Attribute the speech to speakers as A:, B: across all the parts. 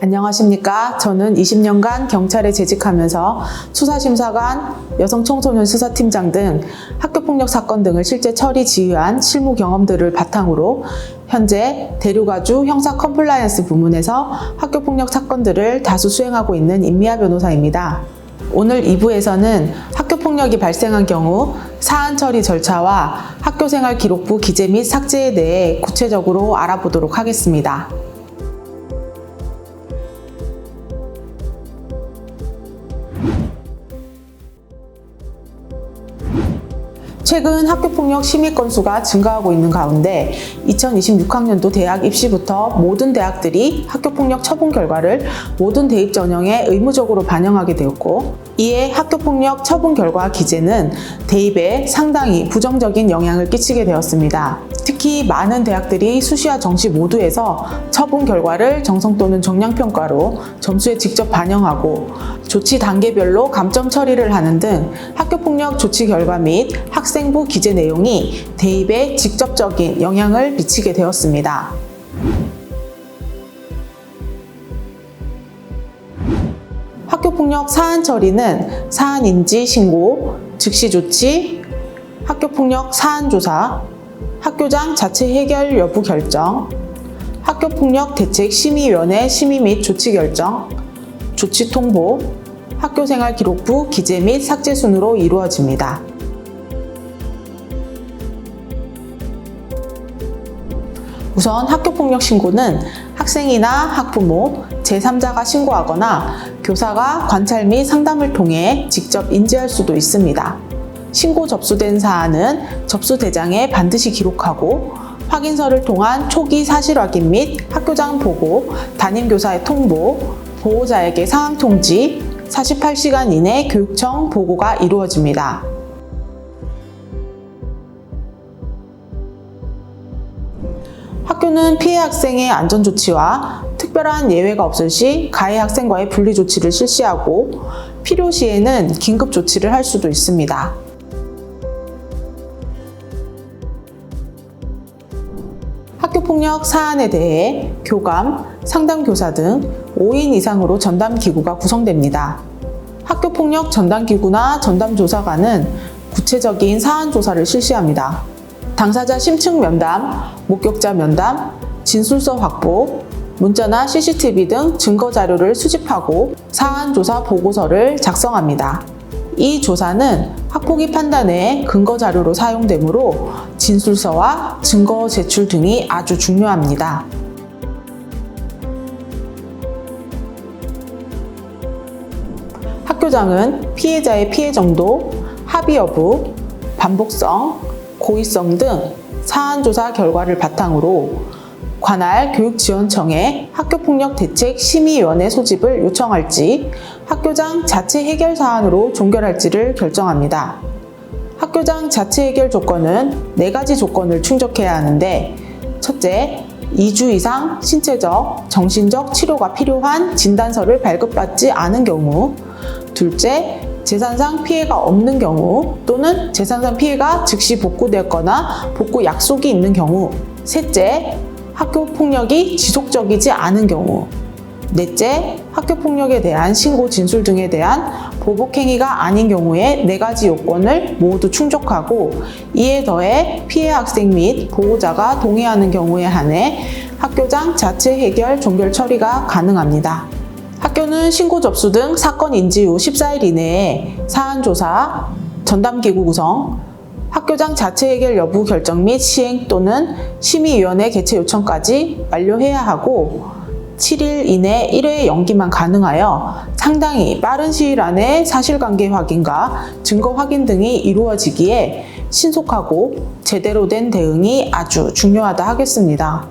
A: 안녕하십니까. 저는 20년간 경찰에 재직하면서 수사심사관, 여성청소년 수사팀장 등 학교폭력 사건 등을 실제 처리 지휘한 실무 경험들을 바탕으로 현재 대류가주 형사 컴플라이언스 부문에서 학교폭력 사건들을 다수 수행하고 있는 임미아 변호사입니다. 오늘 2부에서는 학교폭력이 발생한 경우 사안 처리 절차와 학교생활 기록부 기재 및 삭제에 대해 구체적으로 알아보도록 하겠습니다. 최근 학교폭력 심의 건수가 증가하고 있는 가운데 2026학년도 대학 입시부터 모든 대학들이 학교폭력 처분 결과를 모든 대입 전형에 의무적으로 반영하게 되었고, 이에 학교폭력 처분 결과 기재는 대입에 상당히 부정적인 영향을 끼치게 되었습니다. 특히 많은 대학들이 수시와 정시 모두에서 처분 결과를 정성 또는 정량평가로 점수에 직접 반영하고 조치 단계별로 감점 처리를 하는 등 학교폭력 조치 결과 및 학생부 기재 내용이 대입에 직접적인 영향을 미치게 되었습니다. 학교폭력 사안 처리는 사안 인지 신고, 즉시 조치, 학교폭력 사안 조사, 학교장 자체 해결 여부 결정, 학교폭력 대책 심의위원회 심의 및 조치 결정, 조치 통보, 학교생활 기록부 기재 및 삭제 순으로 이루어집니다. 우선 학교폭력 신고는 학생이나 학부모, 제3자가 신고하거나 교사가 관찰 및 상담을 통해 직접 인지할 수도 있습니다. 신고 접수된 사안은 접수 대장에 반드시 기록하고 확인서를 통한 초기 사실 확인 및 학교장 보고, 담임교사의 통보, 보호자에게 상황 통지, 48시간 이내 교육청 보고가 이루어집니다. 학교는 피해 학생의 안전조치와 특별한 예외가 없을 시 가해 학생과의 분리조치를 실시하고 필요시에는 긴급조치를 할 수도 있습니다. 학교폭력 사안에 대해 교감, 상담교사 등 5인 이상으로 전담기구가 구성됩니다. 학교폭력 전담기구나 전담조사관은 구체적인 사안 조사를 실시합니다. 당사자 심층 면담, 목격자 면담, 진술서 확보, 문자나 CCTV 등 증거 자료를 수집하고 사안 조사 보고서를 작성합니다. 이 조사는 학폭위 판단에 근거 자료로 사용되므로 진술서와 증거 제출 등이 아주 중요합니다. 학교장은 피해자의 피해 정도, 합의 여부, 반복성, 고의성 등 사안 조사 결과를 바탕으로 관할 교육지원청에 학교폭력 대책 심의위원회 소집을 요청할지 학교장 자체 해결 사안으로 종결할지를 결정합니다. 학교장 자체 해결 조건은 4가지 조건을 충족해야 하는데, 첫째, 2주 이상 신체적, 정신적 치료가 필요한 진단서를 발급받지 않은 경우, 둘째, 재산상 피해가 없는 경우 또는 재산상 피해가 즉시 복구되었거나 복구 약속이 있는 경우, 셋째, 학교폭력이 지속적이지 않은 경우, 넷째, 학교폭력에 대한 신고 진술 등에 대한 보복행위가 아닌 경우에 4가지 요건을 모두 충족하고, 이에 더해 피해 학생 및 보호자가 동의하는 경우에 한해 학교장 자체 해결 종결 처리가 가능합니다. 학교는 신고 접수 등 사건 인지 후 14일 이내에 사안 조사, 전담기구 구성, 학교장 자체 해결 여부 결정 및 시행 또는 심의위원회 개최 요청까지 완료해야 하고 7일 이내 1회 연기만 가능하여 상당히 빠른 시일 안에 사실관계 확인과 증거 확인 등이 이루어지기에 신속하고 제대로 된 대응이 아주 중요하다 하겠습니다.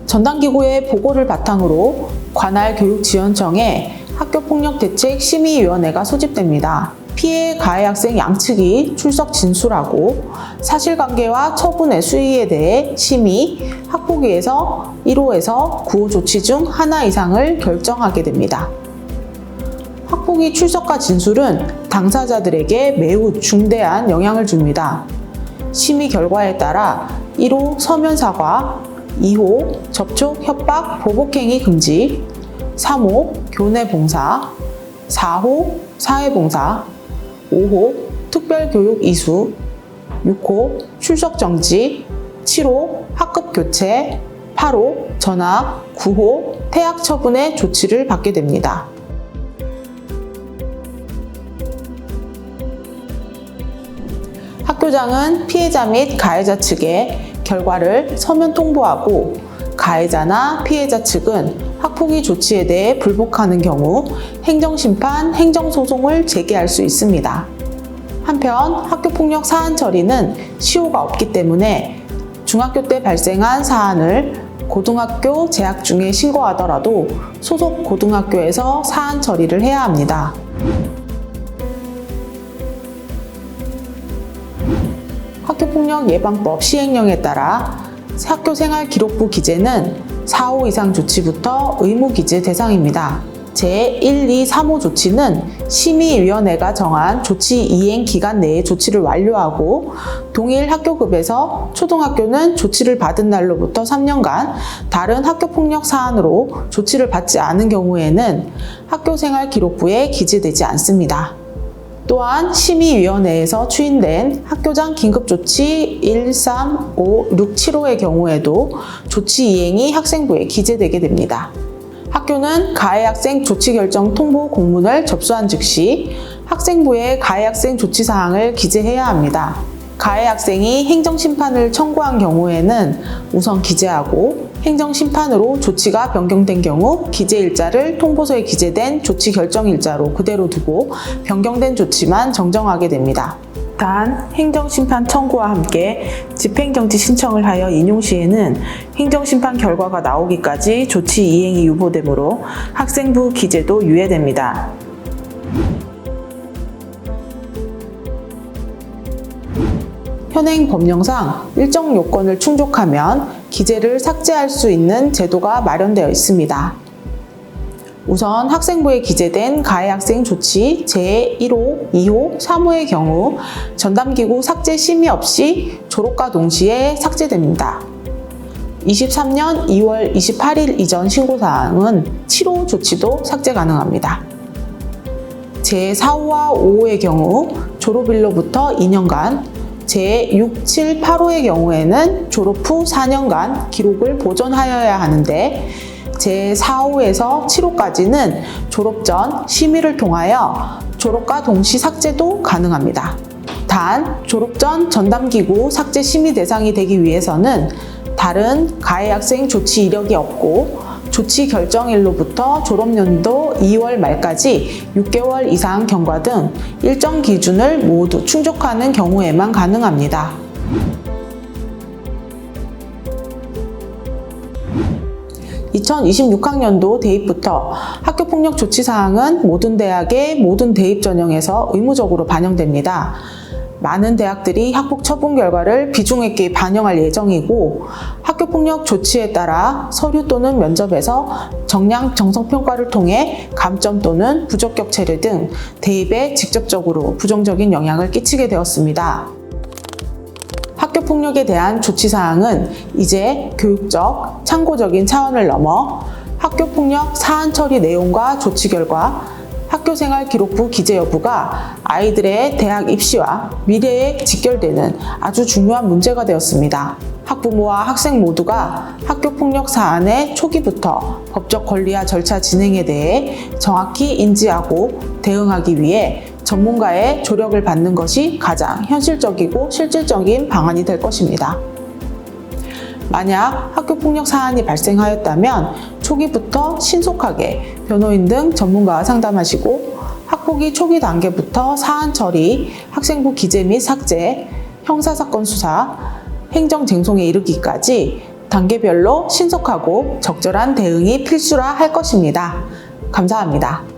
A: 전담기구의 보고를 바탕으로 관할 교육지원청에 학교폭력대책 심의위원회가 소집됩니다. 피해 가해 학생 양측이 출석 진술하고 사실관계와 처분의 수위에 대해 심의, 학폭위에서 1호에서 9호 조치 중 하나 이상을 결정하게 됩니다. 학폭위 출석과 진술은 당사자들에게 매우 중대한 영향을 줍니다. 심의 결과에 따라 1호 서면 사과, 2호 접촉, 협박, 보복행위 금지, 3호 교내 봉사, 4호 사회봉사, 5호 특별교육 이수, 6호 출석 정지, 7호 학급 교체, 8호 전학, 9호 퇴학 처분의 조치를 받게 됩니다. 학교장은 피해자 및 가해자 측에 결과를 서면 통보하고 가해자나 피해자 측은 학폭위 조치에 대해 불복하는 경우 행정심판, 행정소송을 제기할 수 있습니다. 한편 학교폭력 사안 처리는 시효가 없기 때문에 중학교 때 발생한 사안을 고등학교 재학 중에 신고하더라도 소속 고등학교에서 사안 처리를 해야 합니다. 학교폭력 예방법 시행령에 따라 학교생활기록부 기재는 4호 이상 조치부터 의무 기재 대상입니다. 제1, 2, 3호 조치는 심의위원회가 정한 조치 이행 기간 내에 조치를 완료하고 동일 학교급에서 초등학교는 조치를 받은 날로부터 3년간 다른 학교폭력 사안으로 조치를 받지 않은 경우에는 학교생활기록부에 기재되지 않습니다. 또한 심의위원회에서 추인된 학교장 긴급조치 1, 3, 5, 6, 7호의 경우에도 조치 이행이 학생부에 기재되게 됩니다. 학교는 가해 학생 조치 결정 통보 공문을 접수한 즉시 학생부에 가해 학생 조치 사항을 기재해야 합니다. 가해 학생이 행정심판을 청구한 경우에는 우선 기재하고 행정심판으로 조치가 변경된 경우 기재일자를 통보서에 기재된 조치 결정일자로 그대로 두고 변경된 조치만 정정하게 됩니다. 단, 행정심판 청구와 함께 집행정지 신청을 하여 인용 시에는 행정심판 결과가 나오기까지 조치 이행이 유보되므로 학생부 기재도 유예됩니다. 현행 법령상 일정 요건을 충족하면 기재를 삭제할 수 있는 제도가 마련되어 있습니다. 우선 학생부에 기재된 가해 학생 조치 제1호, 2호, 3호의 경우 전담기구 삭제 심의 없이 졸업과 동시에 삭제됩니다. 23년 2월 28일 이전 신고사항은 7호 조치도 삭제 가능합니다. 제4호와 5호의 경우 졸업일로부터 2년간, 제6, 7, 8호의 경우에는 졸업 후 4년간 기록을 보존하여야 하는데 제4호에서 7호까지는 졸업 전 심의를 통하여 졸업과 동시 삭제도 가능합니다. 단, 졸업 전 전담기구 삭제 심의 대상이 되기 위해서는 다른 가해 학생 조치 이력이 없고 조치 결정일로부터 졸업연도 2월 말까지 6개월 이상 경과 등 일정 기준을 모두 충족하는 경우에만 가능합니다. (2026학년도) 대입부터 학교폭력 조치사항은 모든 대학의 모든 대입 전형에서 의무적으로 반영됩니다. 많은 대학들이 학폭 처분 결과를 비중있게 반영할 예정이고 학교폭력 조치에 따라 서류 또는 면접에서 정량 정성평가를 통해 감점 또는 부적격 체류 등 대입에 직접적으로 부정적인 영향을 끼치게 되었습니다. 학교폭력에 대한 조치사항은 이제 교육적, 참고적인 차원을 넘어 학교폭력 사안 처리 내용과 조치 결과, 학교생활기록부 기재 여부가 아이들의 대학 입시와 미래에 직결되는 아주 중요한 문제가 되었습니다. 학부모와 학생 모두가 학교폭력 사안의 초기부터 법적 권리와 절차 진행에 대해 정확히 인지하고 대응하기 위해 전문가의 조력을 받는 것이 가장 현실적이고 실질적인 방안이 될 것입니다. 만약 학교폭력 사안이 발생하였다면 초기부터 신속하게 변호인 등 전문가와 상담하시고 학폭위 초기 단계부터 사안 처리, 학생부 기재 및 삭제, 형사사건 수사, 행정쟁송에 이르기까지 단계별로 신속하고 적절한 대응이 필수라 할 것입니다. 감사합니다.